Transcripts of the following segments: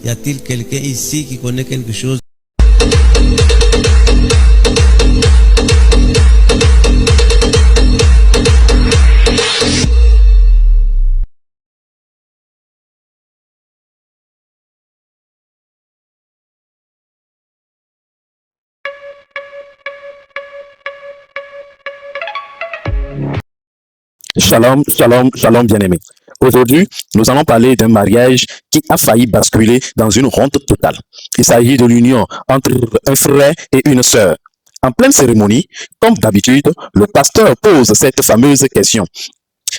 Y a-t-il quelqu'un ici qui connaît quelque chose? Shalom, shalom, shalom, bien-aimés. Aujourd'hui, nous allons parler d'un mariage qui a failli basculer dans une honte totale. Il s'agit de l'union entre un frère et une sœur. En pleine cérémonie, comme d'habitude, le pasteur pose cette fameuse question.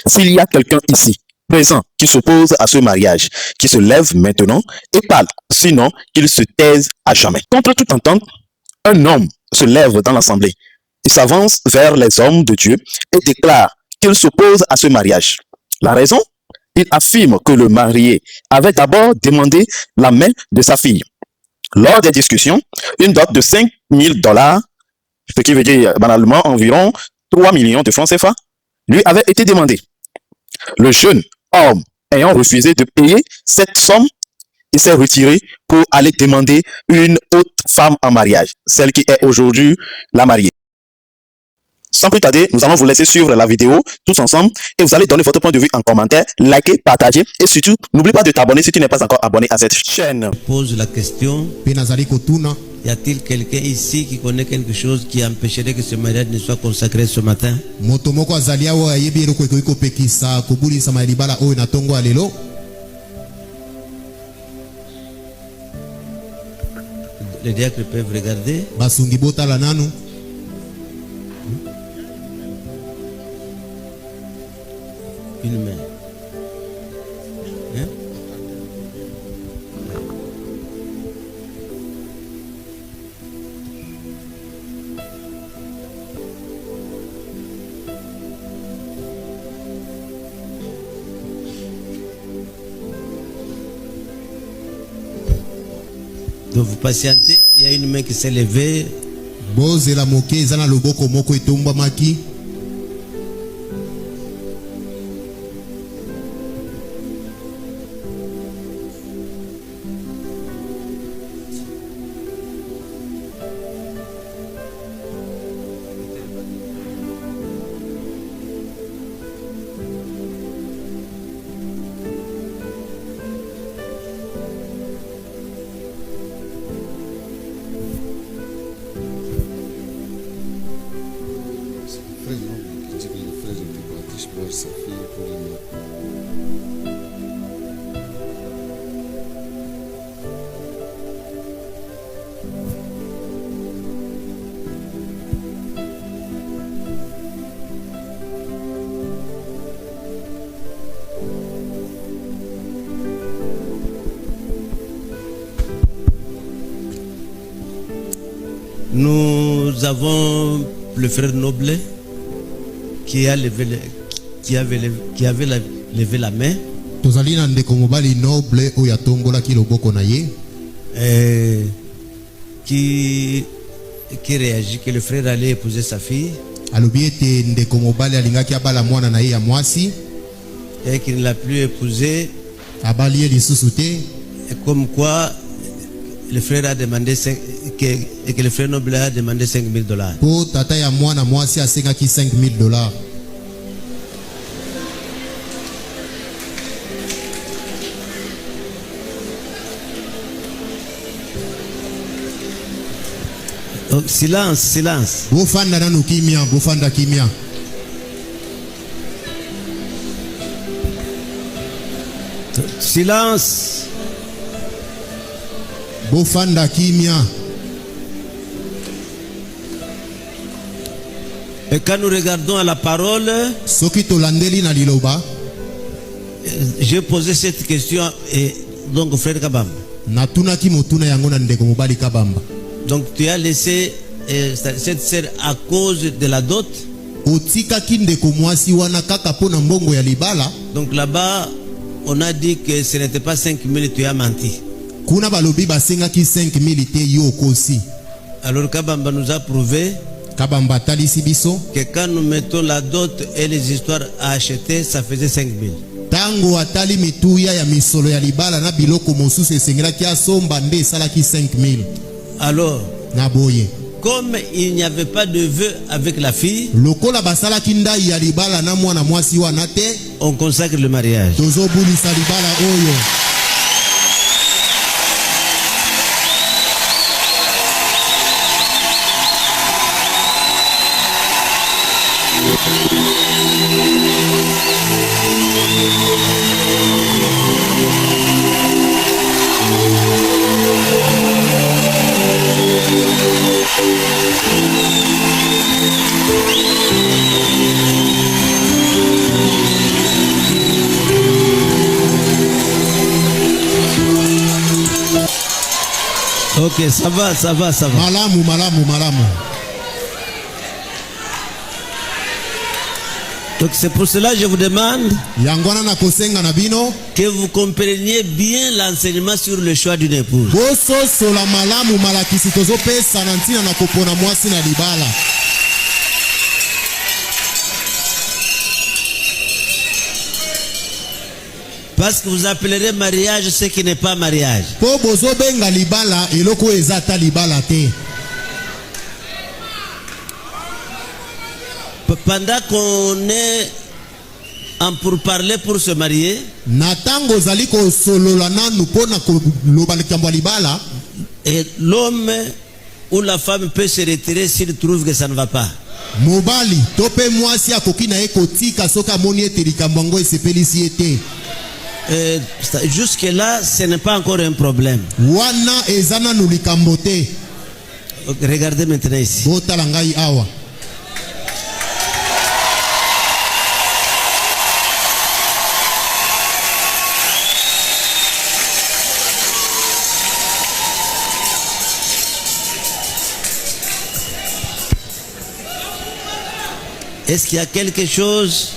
S'il y a quelqu'un ici, présent, qui s'oppose à ce mariage, qui se lève maintenant et parle, sinon qu'il se taise à jamais. Contre toute entente, un homme se lève dans l'assemblée. Il s'avance vers les hommes de Dieu et déclare qu'il s'oppose à ce mariage. La raison? Il affirme que le marié avait d'abord demandé la main de sa fille. Lors des discussions, une dot de $5,000, ce qui veut dire banalement environ 3 millions de francs CFA, lui avait été demandée. Le jeune homme ayant refusé de payer cette somme, il s'est retiré pour aller demander une autre femme en mariage, celle qui est aujourd'hui la mariée. Sans plus tarder, nous allons vous laisser suivre la vidéo tous ensemble et vous allez donner votre point de vue en commentaire, liker, partager et surtout, n'oublie pas de t'abonner si tu n'es pas encore abonné à cette chaîne. Pose la question. Y a-t-il quelqu'un ici qui connaît quelque chose qui empêcherait que ce mariage ne soit consacré ce matin? Les diacres peuvent regarder. Une main. Hein? Donc vous patientez, il y a une main qui s'est levée. Nous avons le frère Noble qui a levé levé la main. Qui réagit que le frère allait épouser sa fille et qu'il ne l'a plus épousée, et comme quoi le frère a demandé que le frère Noble a demandé $5,000. Donc, silence, silence. Silence. Et quand nous regardons à la parole, j'ai posé cette question et donc au frère Kabamba. Donc tu as laissé cette sœur à cause de la dot. Donc là-bas, on a dit que ce n'était pas 5,000, tu as menti. Alors Kabamba nous a prouvé que quand nous mettons la dot et les histoires à acheter, ça faisait 5,000. Tango atali mituya ya misolo ya libala na biloko mosusu esengelaki asomba nde esalaki 5000. Alors, Naboye. comme il n'y avait pas de vœu avec la fille, Lokola basalaki ndai ya libala na mwana mwasi wana te, on consacre le mariage. tozobulisa libala oyo. Ok, ça va, ça va, ça va. Malamu, malamu, malamu. Donc c'est pour cela que je vous demande Yangwana na kosenga na bino, que vous compreniez bien l'enseignement sur le choix d'une épouse. boso sola malamu malakisi tozo pesa na ntina na kopona mwasi na libala. Parce que vous appellerez mariage ce qui n'est pas mariage. Po bozo benga libala eloko ezata libala te. Pendant qu'on est en pourparler pour se marier, Natango zaliko solola nanu pona koloba likambo libala, et l'homme ou la femme peut se retirer s'il trouve que ça ne va pas. mobali tope mwasi akoki na ye kotika soka moni ete likambo yango esepelisi ye te. Jusque-là, ce n'est pas encore un problème. Wana eza nanu likambo te. Regardez maintenant ici. Botala ngai awa. Est-ce qu'il y a quelque chose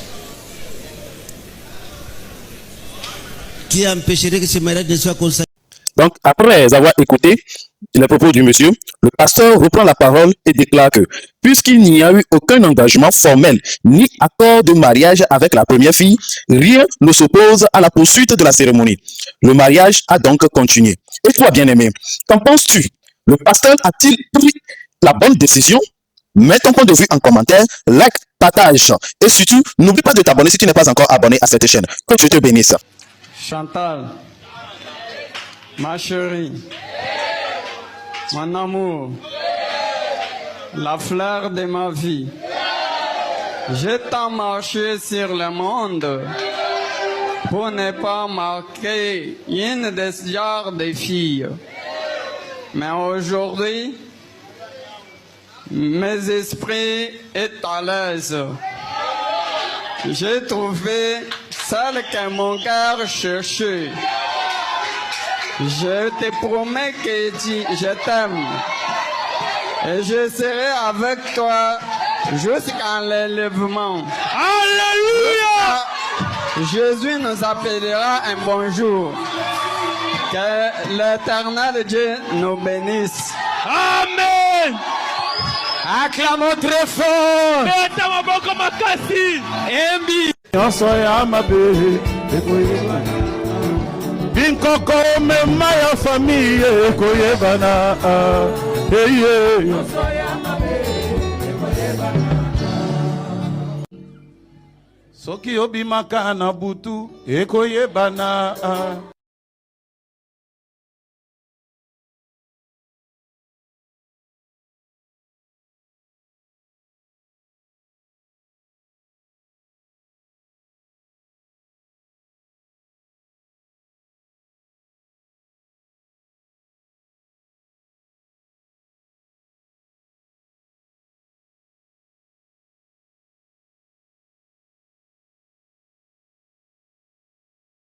qui empêcherait que ce mariage ne soit consacré? Donc, après avoir écouté les propos du monsieur, le pasteur reprend la parole et déclare que, puisqu'il n'y a eu aucun engagement formel ni accord de mariage avec la première fille, rien ne s'oppose à la poursuite de la cérémonie. Le mariage a donc continué. Et toi, bien-aimé, qu'en penses-tu? Le pasteur a-t-il pris la bonne décision? Mets ton point de vue en commentaire, like, partage et surtout, n'oublie pas de t'abonner si tu n'es pas encore abonné à cette chaîne. Que Dieu te bénisse. Chantal, ma chérie, mon amour, la fleur de ma vie, je t'ai marché sur le monde pour ne pas marquer une des genres de filles. Mais aujourd'hui, mes esprits est à l'aise. J'ai trouvé celle que mon cœur cherchait. Je te promets que je t'aime. Et je serai avec toi jusqu'à l'enlèvement. Alléluia! Jésus nous appellera un bon jour. Que l'Éternel Dieu nous bénisse. Amen! Acclamons très fort! Embi! Binkoko mema ya famille koyebana eye soki obimaka na butu ekoyebana